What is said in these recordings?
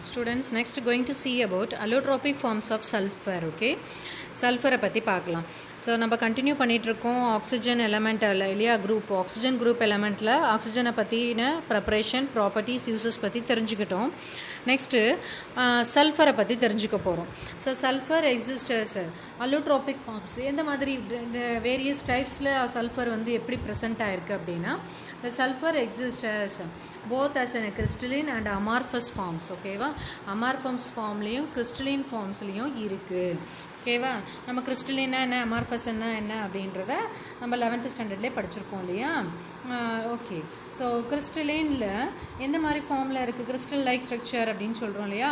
Students, next going to see about allotropic forms of sulfur. Okay, sulfur பற்றி பார்க்கலாம். So நம்ம continue பண்ணிகிட்ருக்கோம் oxygen element இல்லையா group oxygen group எலமெண்ட்டில் ஆக்சிஜனை பற்றின ப்ரிப்பரேஷன் ப்ராப்பர்ட்டிஸ் யூசஸ் பற்றி தெரிஞ்சுக்கிட்டோம். நெக்ஸ்ட்டு சல்ஃபரை பற்றி தெரிஞ்சுக்க போகிறோம். ஸோ சல்ஃபர் எக்ஸிஸ்டர்ஸ் அலோட்ரோபிக் ஃபார்ம்ஸ் எந்த மாதிரி வேரியஸ் டைப்ஸில் சல்ஃபர் வந்து எப்படி ப்ரெசென்ட் ஆகிருக்கு அப்படின்னா the sulfur exists both as in a crystalline and amorphous forms. ஓகேவா, amorphous ஃபார்ம்லேயும் crystalline ஃபார்ம்ஸ்லேயும் இருக்குது. ஓகேவா, நம்ம கிறிஸ்டலின்னா என்ன அமார்ஃபஸ் என்ன அப்படின்றத நம்ம 11th ஸ்டாண்டர்ட்லேயே படிச்சிருக்கோம் இல்லையா. ஓகே, ஸோ கிறிஸ்டலினில் எந்த மாதிரி ஃபார்மில் இருக்குது, கிறிஸ்டல் லைக் ஸ்ட்ரக்சர் அப்படின்னு சொல்கிறோம் இல்லையா.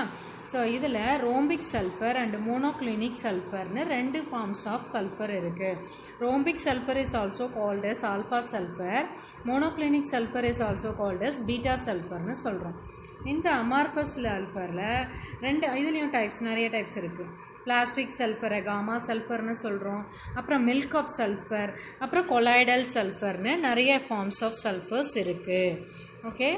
ஸோ இதில் ரோம்பிக் சல்ஃபர் அண்ட் மோனோக்ளினிக் சல்ஃபர்னு ரெண்டு ஃபார்ம்ஸ் ஆஃப் சல்ஃபர் இருக்குது. Rhombic sulphur is also called as alpha sulphur, monoclinic sulphur is also called as beta சல்ஃபர்னு சொல்கிறோம். இந்த அமார்ஃபஸ் சல்ஃபரில் இதுலேயும் நிறைய டைப்ஸ் இருக்குது. பிளாஸ்டிக் சல்ஃபரை காமா சல்ஃபர்னு சொல்கிறோம், அப்புறம் மில்க் ஆஃப் சல்ஃபர், அப்புறம் கொலாய்டல் சல்ஃபர்னு நிறைய ஃபார்ம்ஸ் ஆஃப் சல்ஃபர்ஸ் இருக்குது. Okay,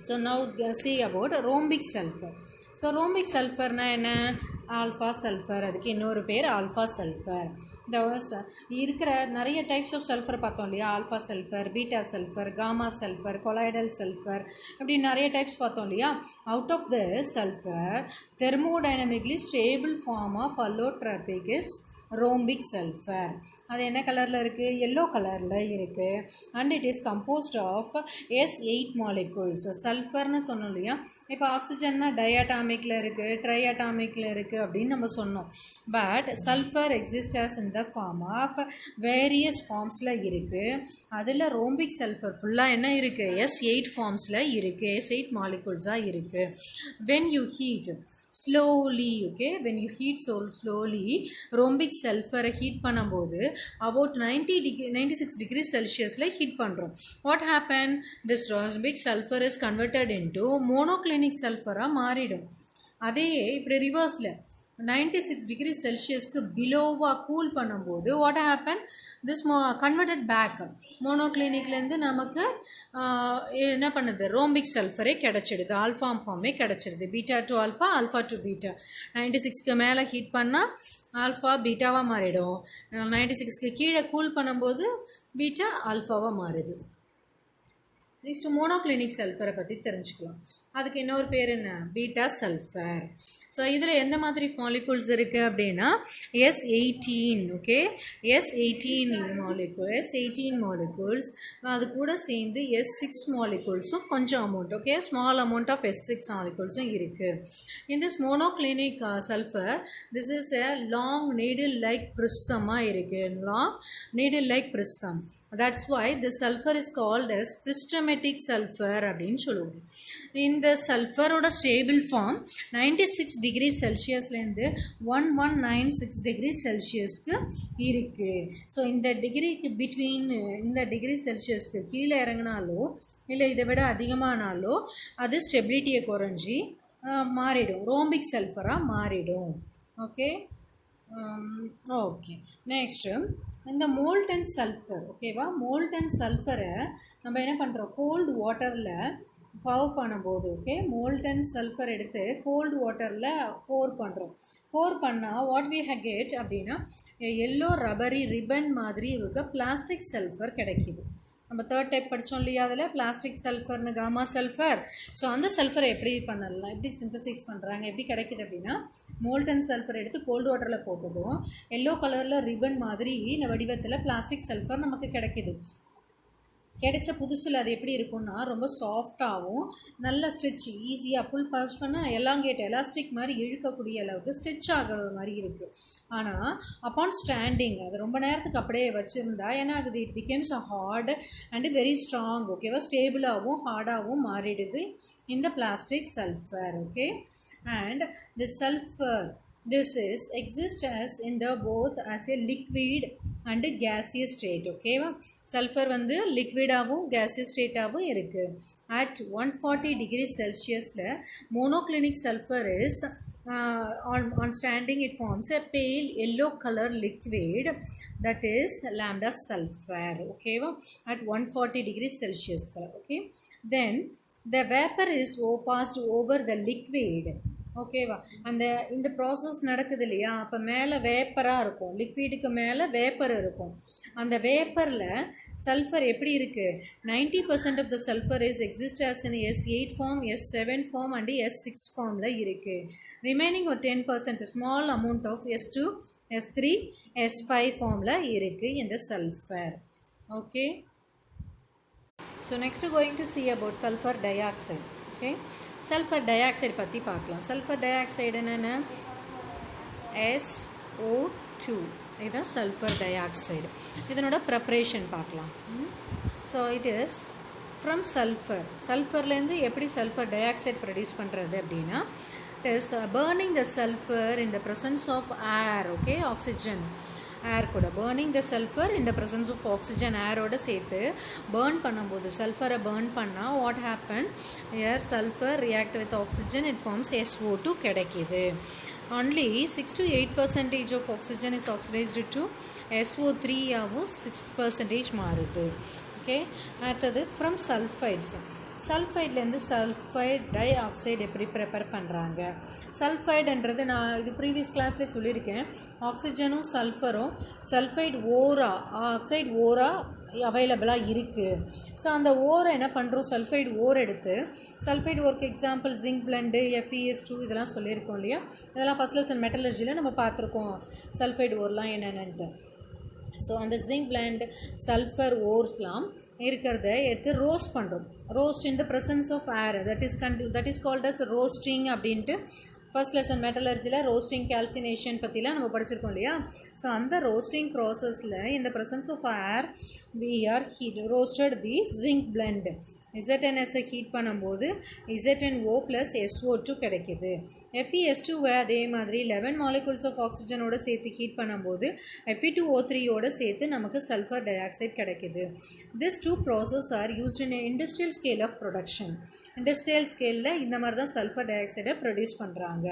so now see about rhombic sulphur. So rhombic சல்ஃபர்னால் என்ன, ஆல்ஃபா சல்ஃபர், அதுக்கு இன்னொரு பேர் ஆல்ஃபா சல்ஃபர். இந்த இருக்கிற நிறைய டைப்ஸ் ஆஃப் சல்ஃபர் பார்த்தோம் இல்லையா, alpha sulphur, beta sulphur, gamma sulphur, colloidal sulphur, அப்படி நிறைய டைப்ஸ் பார்த்தோம் இல்லையா. Out of the sulphur thermodynamically stable form of allotropic is rhombic sulphur. அது என்ன கலரில் இருக்குது, எல்லோ கலரில் இருக்குது. And it is composed of S8 molecules. சல்ஃபர்னு சொன்னோம் இல்லையா, இப்போ ஆக்சிஜன்னா டைஅட்டாமிக்கில் இருக்குது, ட்ரைஅட்டாமிக்கில் இருக்குது அப்படின்னு நம்ம சொன்னோம். But sulphur exists in the form of various ஃபார்ம்ஸில் இருக்குது. அதில் ரோம்பிக் சல்ஃபர் ஃபுல்லாக என்ன இருக்குது, S8 ஃபார்ம்ஸில் இருக்குது, S8 மாலிகூல்ஸாக இருக்குது. When you heat slowly, okay, when you heat so slowly rhombic சல்ஃபரை ஹீட் பண்ணும்போது about 96 degrees செல்சியஸில் ஹீட் பண்ணுறோம். What happen, this rhombic sulphur is converted into monoclinic சல்ஃபராக மாறிடும். அதே இப்படி ரிவர்ஸில் 96 degrees செல்சியஸ்க்கு பிலோவாக கூல் பண்ணும்போது what happen, this converted back மோனோக்ளினிக்லேருந்து நமக்கு என்ன பண்ணுது, ரோம்பிக் சல்ஃபரே கிடச்சிடுது, ஆல்ஃபா ஃபார்மே கிடச்சிடுது. Beta to alpha, alpha to beta. 96க்கு மேலே ஹீட் பண்ணால் ஆல்ஃபா பீட்டாவாக மாறிடும், 96க்கு கீழே கூல் பண்ணும்போது பீட்டா ஆல்ஃபாவாக மாறுது. நெக்ஸ்ட் மோனோக்ளினிக் சல்ஃபரை பற்றி தெரிஞ்சுக்கலாம். அதுக்கு இன்னொரு பேர் என்ன, பீட்டா சல்ஃபர். ஸோ இதில் எந்த மாதிரி மாலிகூல்ஸ் இருக்குது அப்படின்னா S18. Okay, S18 molecule, S18 molecules, அது கூட சேர்ந்து S6 மாலிகூல்ஸும் கொஞ்சம் amount, okay, small amount of S6 மாலிகூல்ஸும் இருக்குது. In this monoclinic sulphur this is a long needle like ப்ரிசமாக இருக்குது, long needle like prism. That's why this sulphur is called as prismatic sulphur அப்படின்னு சொல்லுவோம். இந்த சல்ஃபரோட ஸ்டேபிள் ஃபார்ம் 96 டிகிரி செல்சியஸ்லேருந்து 1196 degree செல்சியஸ்க்கு இருக்குது. ஸோ இந்த டிகிரிக்கு பிட்வீன், இந்த டிகிரி செல்சியஸ்க்கு கீழே இறங்கினாலோ இல்லை இதை விட அதிகமானாலோ அது ஸ்டெபிலிட்டியை குறைஞ்சி மாறிடும், ரோம்பிக் சல்ஃபராக மாறிடும். ஓகே, ஓகே, நெக்ஸ்ட்டு இந்த மோல்டன் சல்ஃபர். ஓகேவா, மோல்டன் சல்ஃபரை நம்ம என்ன பண்ணுறோம், கோல்டு வாட்டரில் பவ் பண்ணும்போது, ஓகே, மோல்டன் சல்ஃபர் எடுத்து கோல்டு வாட்டரில் போர் பண்ணுறோம். போர் பண்ணால் வாட் வி கெட் அப்படின்னா எல்லோ ரப்பரி ரிப்பன் மாதிரி இருக்க பிளாஸ்டிக் சல்ஃபர் கிடைக்கிது. நம்ம 3rd டைப் படித்தோம் இல்லையா, அதில் பிளாஸ்டிக் சல்ஃபர்னு காமா சல்ஃபர். ஸோ அந்த சல்ஃபரை எப்படி பண்ணலாம், எப்படி சிந்தசைஸ் பண்ணுறாங்க, எப்படி கிடைக்கிது அப்படின்னா மோல்டன் சல்ஃபர் எடுத்து கோல்டு வாட்டரில் போட்டதும் எல்லோ கலரில் ரிப்பன் மாதிரி வடிவத்தில் பிளாஸ்டிக் சல்ஃபர் நமக்கு கிடைக்கிது. கிடைச்ச புதுசில் அது எப்படி இருக்குன்னா ரொம்ப சாஃப்டாகவும் நல்ல ஸ்டிச் ஈஸியாக புல் பவுச் பண்ணால் எலாங்கேட் எலாஸ்டிக் மாதிரி இழுக்கக்கூடிய அளவுக்கு ஸ்டிச் ஆகிற மாதிரி இருக்குது. ஆனால் அப்பான் ஸ்டாண்டிங் அது ரொம்ப நேரத்துக்கு அப்படியே வச்சுருந்தா ஏன்னா அது it becomes a hard and very strong. ஓகேவா, ஸ்டேபிளாகவும் ஹார்டாகவும் மாறிடுது இந்த plastic sulphur. Okay, and the sulphur this is exists as in the both as a liquid and gaseous state. okay sulfur வந்து liquid-ஆவும் gaseous state-ஆவும் இருக்கு. at 140 degrees celsius la monoclinic sulfur is on standing it forms a pale yellow color liquid that is lambda sulfur. okay at 140 degrees celsius. okay, then the vapor is passed over the liquid. ஓகேவா, அந்த இந்த process நடக்குது இல்லையா, அப்போ மேலே வேப்பராக இருக்கும், லிக்விடுக்கு மேலே vapour இருக்கும். அந்த வேப்பரில் சல்ஃபர் எப்படி இருக்குது, 90% of the sulphur is exist as in S8 form, S7 form and S6 ஃபார்மில் இருக்குது. ரிமைனிங் ஒரு 10% small amount of S2, S3, S5 ஃபார்மில் இருக்குது இந்த sulphur. Okay, so next going to see about sulfur dioxide. Okay, sulphur di oxide பற்றி பார்க்கலாம். Sulphur di oxide என்னென்ன, SO2, இதுதான் சல்ஃபர் டை ஆக்சைடு. இதனோட ப்ரிப்ரேஷன் பார்க்கலாம். ஸோ இட் இஸ் ஃப்ரம் சல்ஃபர்லேருந்து எப்படி சல்ஃபர் டை ஆக்சைடு ப்ரொடியூஸ் பண்ணுறது அப்படின்னா, it is burning the sulphur in the presence of air. Okay, oxygen air கூட burning the sulfur in the presence of oxygen, ஏரோட சேர்த்து burn பண்ணும்போது சல்ஃபரை burn பண்ணால் what happened, here sulfur react with oxygen, it forms SO2 கிடைக்கிது. only 6 to 8% of oxygen is oxidized to SO3 ஆகும் 6% மாறுது. Okay, அடுத்தது from sulphides. சல்ஃபைட்லேருந்து sulphide dioxide எப்படி prepare பண்ணுறாங்க. சல்ஃபைடுன்றது நான் இது ப்ரீவியஸ் கிளாஸில் சொல்லியிருக்கேன். ஆக்சிஜனும் சல்ஃபரும் சல்ஃபைட் ஓரா, ஆக்சைடு ஓரா அவைலபிளாக இருக்குது. ஸோ அந்த ஓரை என்ன பண்ணுறோம், சல்ஃபைடு ஓர் எடுத்து, சல்ஃபைடு ஓருக்கு எக்ஸாம்பிள் ஜிங்க் பிளண்டு, FeS2 இதெல்லாம் சொல்லியிருக்கோம் இல்லையா, இதெல்லாம் ஃபஸ்ட் லெசன் மெட்டலர்ஜியில் நம்ம பார்த்துருக்கோம் சல்ஃபைடு ஓர்லாம் என்னென்னு. ஸோ அந்த ஜிங்க் பிளண்ட் சல்ஃபர் ஓர்ஸ்லாம் இருக்கிறத எடுத்து ரோஸ்ட் பண்ணுறோம். Roast in the presence of air, that is called as roasting அப்படின்ட்டு ஃபர்ஸ்ட் லெசன் மெட்டலர்ஜியில் ரோஸ்டிங் கால்சினேஷன் பற்றிலாம் நம்ம படிச்சிருக்கோம் இல்லையா. ஸோ அந்த ரோஸ்டிங் ப்ராசஸில் இந்த presence of air we are roasted the zinc blend. ZnSஐ ஹீட் பண்ணும்போது ZnO plus SO2 கிடைக்கிது. FeS2 அதே மாதிரி 11 molecules of ஆக்சிஜனோட சேர்த்து ஹீட் பண்ணும்போது Fe2O3யோட சேர்த்து நமக்கு சல்ஃபர் டை ஆக்சைடு கிடைக்கிது. These two processes are used in an industrial scale of production. Industrial ஸ்கேலில் இந்த மாதிரி தான் சல்ஃபர் டை ஆக்சைடை ப்ரொடியூஸ் பண்ணுறாங்க.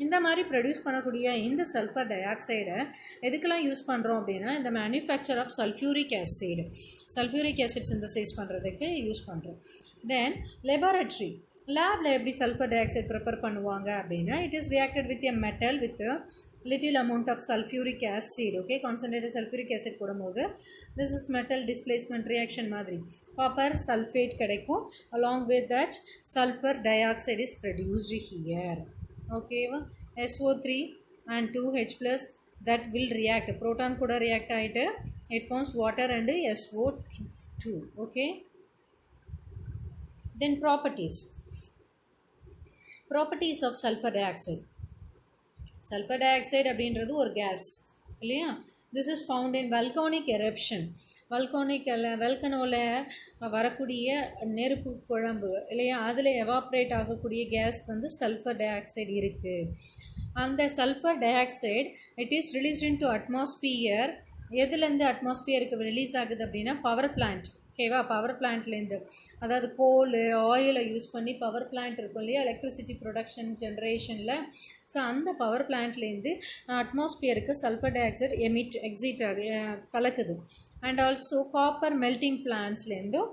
இந்த மாதிரி ப்ரொடியூஸ் பண்ணக்கூடிய இந்த சல்ஃபர் டை ஆக்சைடை எதுக்கெல்லாம் யூஸ் பண்ணுறோம் அப்படின்னா, இந்த manufacture of sulphuric acid, sulphuric acid synthesise பண்ணுறதுக்கு யூஸ் பண்ணுறோம். தென் லெபார்ட்ரி, லேபில் எப்படி சல்ஃபர் டை ஆக்சைடு ப்ரிப்பேர் பண்ணுவாங்க அப்படின்னா, it is reacted with a metal with little amount of sulphuric acid. Okay, concentrated sulphuric acid போடும்போது this is metal displacement reaction மாதிரி copper sulphate கிடைக்கும். Along with that sulphur di oxide is produced here. ஓகேவா, SO3 and 2H plus that will react, proton கூட react ஆகிட்டு it forms water and SO2. okay, then properties of sulfur dioxide. sulfur dioxide அப்படின்றது ஒரு case இல்லையா. this is found in volcanic eruption. வல்கனோவில் வரக்கூடிய நெருப்பு குழம்பு இல்லையா, அதில் எவாப்ரேட் ஆகக்கூடிய கேஸ் வந்து சல்ஃபர் டை ஆக்சைடு இருக்குது. அந்த sulphur di oxide it is released in to atmosphere. எதுலேருந்து அட்மாஸ்பியருக்கு ரிலீஸ் ஆகுது அப்படின்னா, பவர் பிளான்ட். ஓகேவா, பவர் பிளான்ட்லேருந்து, அதாவது கோல் ஆயிலை யூஸ் பண்ணி பவர் பிளான்ட் இருக்கும் இல்லையா, எலக்ட்ரிசிட்டி ப்ரொடக்ஷன் ஜென்ரேஷனில். ஸோ அந்த பவர் பிளான்ட்லேருந்து அட்மாஸ்பியருக்கு சல்ஃபர் டை ஆக்சைடு எக்ஸிட் கலக்குது. அண்ட் ஆல்சோ காப்பர் மெல்டிங் பிளான்ட்ஸ்லேருந்தும்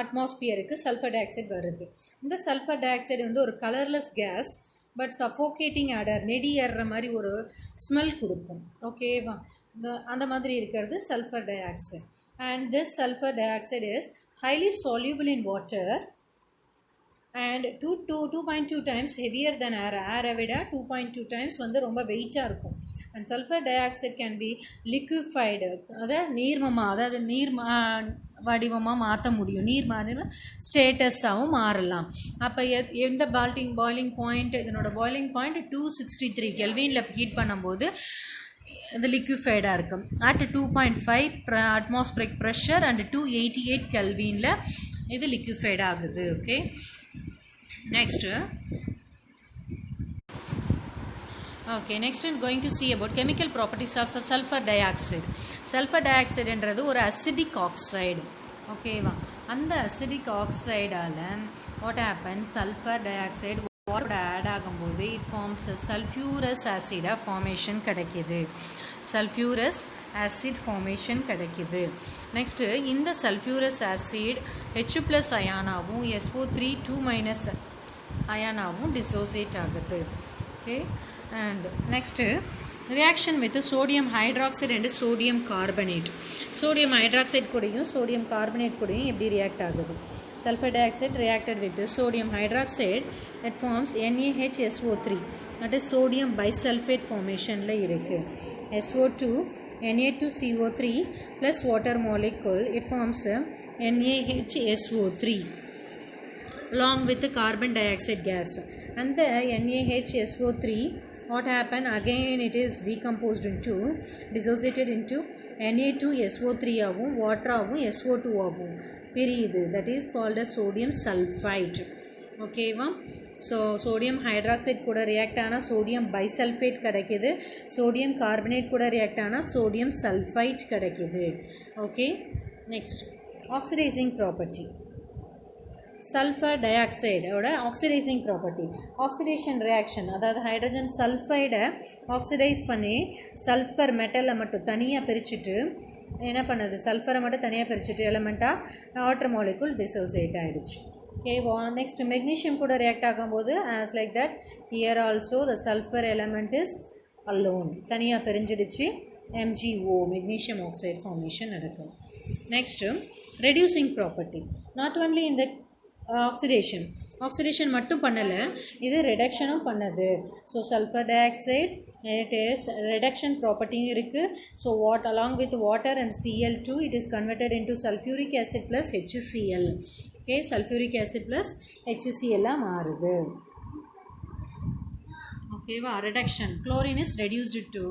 அட்மாஸ்பியருக்கு சல்ஃபர் டை ஆக்சைடு வருது. இந்த சல்ஃபர் டை ஆக்சைடு வந்து ஒரு colourless gas, but suffocating odour, நெடி ஏறுற மாதிரி ஒரு ஸ்மெல் கொடுக்கும். ஓகேவா, அந்த மாதிரி இருக்கிறது sulphur di oxide. And this sulfur dioxide is highly soluble in water and 2.2 times heavier than air. ஏரை விட 2.2 times வந்து ரொம்ப வெயிட்டாக இருக்கும். and sulfur dioxide can be liquefied, அதாவது நீர் வடிவமாக மாற்ற முடியும். நீர் மாதிரி ஸ்டேட்டஸாகவும் மாறலாம். அப்போ எந்த பாயிலிங் பாயிண்ட், இதனோட பாயிலிங் பாயிண்ட் 263 கெல்வினில் ஹீட் பண்ணும்போது இது லிக்விஃபைடாக இருக்கும். அட் 2.5 அட்மாஸ்பியரிக் ப்ரெஷர் அண்ட் 288 கெல்வினில் இது லிக்விஃபைட் ஆகுது. Okay, next going to see about chemical properties of sulfur dioxide. sulfur dioxideன்றது ஒரு அசிடிக் ஆக்சைடு. ஓகேவா, அந்த அசிடிக் ஆக்சைடால் what happen, sulphur di oxide வாட்டரோட ஆட் ஆகும்போது இட் ஃபார்ம்ஸ் சல்ஃபியூரஸ் ஆசிடாக ஃபார்மேஷன் கிடைக்கிது. சல்ஃபியூரஸ் ஆசிட் ஃபார்மேஷன் கிடைக்கிது. நெக்ஸ்ட்டு இந்த சல்ஃபியூரஸ் ஆசிட் H+ அயானாகவும் SO3 2- அயானாகவும் டிசோசியேட் ஆகுது. Okay, and next reaction with sodium hydroxide and sodium carbonate. sodium hydroxide கூடயும் sodium carbonate கூடயும் எப்படி ரியாக்ட் ஆகுது? sulfur dioxide reacted with sodium hydroxide, it forms NaHSO3, that is sodium bisulfate formation-ல இருக்கு. SO2 Na2CO3 plus water molecule, it forms NaHSO3 along with the carbon dioxide gas. And the NaHSO3, what happened again, it is decomposed into, dissociated into Na2SO3 ஆகும், water ஆகும், SO2 ஆகும் பிரியுது. that is called as sodium sulfite. ஓகேவா? So sodium hydroxide கூட react ஆனால் sodium bisulphate கிடைக்கிது. Sodium carbonate கூட react ஆனால் சோடியம் சல்ஃபைட் கிடைக்கிது. Okay, next oxidising property. Sulphur டை ஆக்சைடோட ஆக்சிடைசிங் ப்ராப்பர்ட்டி, ஆக்சிடேஷன் ரியாக்ஷன், அதாவது ஹைட்ரஜன் சல்ஃபைடை ஆக்சிடைஸ் பண்ணி சல்ஃபர் மெட்டலை மட்டும் தனியாக பிரிச்சுட்டு என்ன பண்ணுது, சல்ஃபரை மட்டும் தனியாக பிரிச்சுட்டு எலமெண்ட்டாக வாட்டர் மாலிகுல் டிசோசியேட் ஆகிடுச்சு. ஓகே, நெக்ஸ்ட் மெக்னீஷியம் கூட ரியாக்ட் ஆகும்போது as like that here also the sulphur element is alone, தனியாக பிரிஞ்சிடுச்சு. MgO மெக்னீஷியம் ஆக்சைடு ஃபார்மேஷன் நடக்கும். Next reducing property, not only இந்த ஆக்சிடேஷன் மட்டும் பண்ணலை, இது ரிடக்ஷனும் பண்ணுது. So sulphur di oxide it is reduction ப்ராப்பர்ட்டியும் இருக்குது. So along with water and Cl2 it is converted into sulfuric acid plus HCl. Okay, sulfuric acid plus HCl மாறுது. ஓகேவா? Reduction, chlorine is reduced to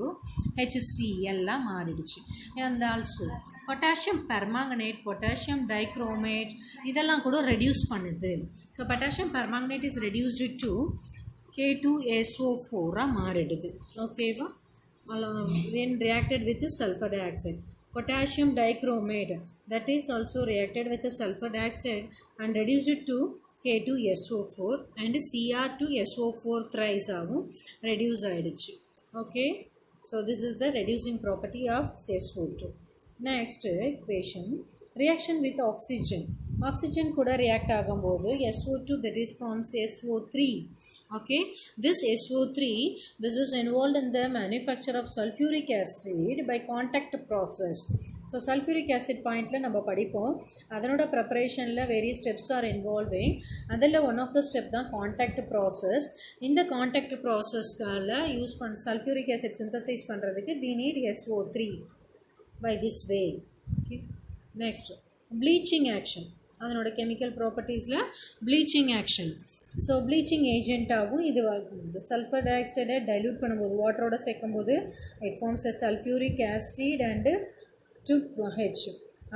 HCl மாறிடுச்சு. And also potassium permanganate, potassium dichromate இதெல்லாம் கூட reduce பண்ணுது. So potassium permanganate is reduced to K2SO4 மாறிடுது. ஓகேவா? then reacted with sulfur dioxide. Potassium dichromate, that is also reacted with the sulfur dioxide and reduced it to K2SO4 and Cr2SO4 thrice ஆகும் reduce ஆயிடுச்சு. Okay, so this is the reducing property of SO2. Next equation, reaction with oxygen. Oxygen கூட react ஆகும்போது SO2 that is forms SO3. Okay, this SO3, this is involved in the manufacture of sulfuric acid by contact process. So sulfuric acid பாயிண்டில் நம்ம படிப்போம், அதனோட ப்ரிப்பரேஷனில் various steps are involving. அதில் one of the step தான் contact process. இந்த contact ப்ராசஸ்க்கால use sulphuric acid synthesise பண்ணுறதுக்கு we need SO3 by this way. Okay, next bleaching action, அதனோட கெமிக்கல் ப்ராப்பர்ட்டிஸில் ப்ளீச்சிங் ஆக்ஷன். ஸோ ப்ளீச்சிங் ஏஜென்ட்டாகவும் இது சல்ஃபர் டை ஆக்சைடை டைல்யூட் பண்ணும்போது வாட்டரோட சேர்க்கும்போது it forms a sulphuric acid and 2H.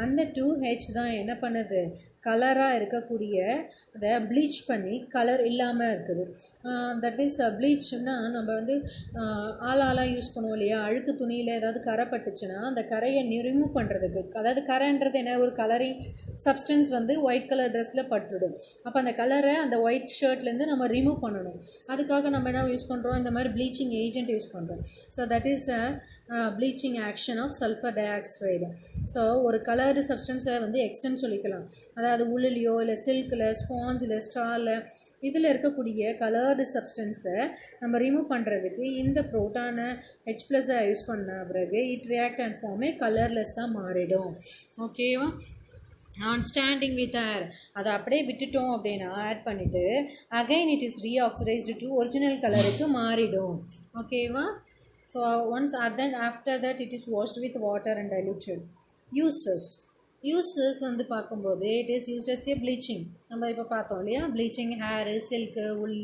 அந்த 2H தான் என்ன பண்ணுது, கலராக இருக்கக்கூடிய அதை ப்ளீச் பண்ணி கலர் இல்லாமல் இருக்குது. தட் இஸ் ப்ளீச்னா நம்ம வந்து ஆளாக யூஸ் பண்ணுவோம் இல்லையா, அழுக்கு துணியில் ஏதாவது கரை பட்டுச்சுன்னா அந்த கரையை ரிமூவ் பண்ணுறதுக்கு, அதாவது கரைன்றது என்ன, ஒரு கலரிங் சப்ஸ்டன்ஸ் வந்து ஒயிட் கலர் ட்ரெஸ்ஸில் பட்டுடும். அப்போ அந்த கலரை அந்த ஒயிட் ஷர்ட்லேருந்து நம்ம ரிமூவ் பண்ணணும். அதுக்காக நம்ம என்ன யூஸ் பண்ணுறோம், இந்த மாதிரி ப்ளீச்சிங் ஏஜென்ட் யூஸ் பண்ணுறோம். So that is bleaching action of sulphur tie ஆக்சைடு. ஸோ ஒரு கலர்டு சப்ஸ்டன்ஸை வந்து எக்ஸ்ன்னு சொல்லிக்கலாம், அதாவது உள்ளிலையோ இல்லை சில்கில், ஸ்பாஞ்சில், ஸ்டாரில் இதில் இருக்கக்கூடிய கலர்டு சப்ஸ்டன்ஸை நம்ம ரிமூவ் பண்ணுறதுக்கு இந்த ப்ரோட்டானை H+ யூஸ் பண்ண பிறகு இட் ரியாக்ட் அண்ட் ஃபார்மே கலர்லெஸ்ஸாக மாறிடும். ஓகேவா? ஆன் ஸ்டாண்டிங் வித் ஏர் அதை அப்படியே விட்டுட்டோம் அப்படின்னா ஆட் பண்ணிவிட்டு again it is reoxidised to original கலருக்கு மாறிடும். ஓகேவா? So once then after that it is washed with water and diluted. Uses வந்து பார்க்கும்போது it is used as a bleaching. நம்ம இப்போ பார்த்தோம் இல்லையா, ப்ளீச்சிங் ஹேரு, சில்க்கு, உள்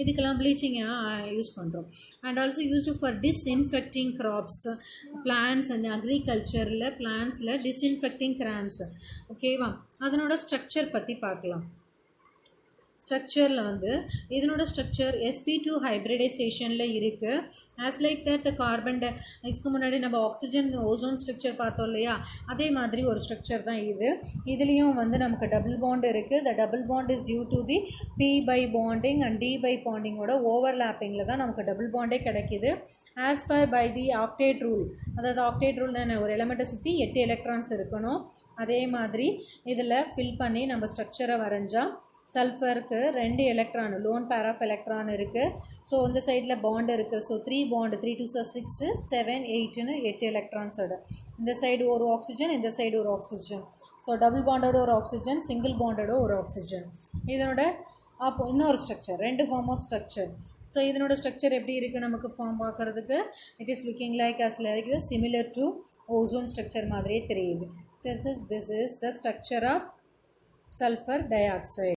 இதுக்கெல்லாம் ப்ளீச்சிங்காக யூஸ் பண்ணுறோம். And also used for disinfecting crops, plants and அக்ரிகல்ச்சரில் பிளான்ஸில் டிஸ்இன்ஃபெக்டிங் கிராம்ஸ். ஓகேவா? அதனோட ஸ்ட்ரக்சர் பற்றி பார்க்கலாம். ஸ்ட்ரக்சரில் வந்து இதனோட ஸ்ட்ரக்சர் sp2 ஹைப்ரிடைசேஷனில் இருக்குது. ஆஸ் லைக் தட் கார்பன் இதுக்கு முன்னாடி நம்ம ஆக்சிஜன் ஓசோன் ஸ்ட்ரக்சர் பார்த்தோம் இல்லையா, அதே மாதிரி ஒரு ஸ்ட்ரக்சர் தான் இது. இதுலேயும் வந்து நமக்கு டபுள் பாண்ட் இருக்குது. The double bond is due to the p pi bonding and d pi பாண்டிங்கோட ஓவர்லேப்பிங்கில் தான் நமக்கு டபுள் பாண்டே கிடைக்கிது. As per by the octet rule, அதாவது ஆக்டேட் ரூல் ஒரு எலமெண்ட்டை சுற்றி 8 எலக்ட்ரான்ஸ் இருக்கணும். அதே மாதிரி இதில் ஃபில் பண்ணி நம்ம ஸ்ட்ரக்சரை வரைஞ்சா சல்ஃபருக்கு 2 electron lone pair of electron இருக்குது. ஸோ இந்த சைடில் பாண்ட் இருக்குது. ஸோ 3 பாண்டு 3 2 6 7 8ன்னு 8 எலக்ட்ரான்ஸோட இந்த சைடு ஒரு ஆக்சிஜன், இந்த சைடு ஒரு ஆக்சிஜன். ஸோ டபுள் பாண்டோட ஒரு ஆக்சிஜன், சிங்கிள் பாண்டோட ஒரு ஆக்சிஜன். இதனோட அப்போ இன்னொரு structure, 2 form of structure. So இதனோட ஸ்ட்ரக்சர் எப்படி இருக்குது நமக்கு ஃபார்ம் பார்க்குறதுக்கு, it is looking like as like similar to ozone structure மாதிரியே தெரியுது. This is the structure of sulfur dioxide.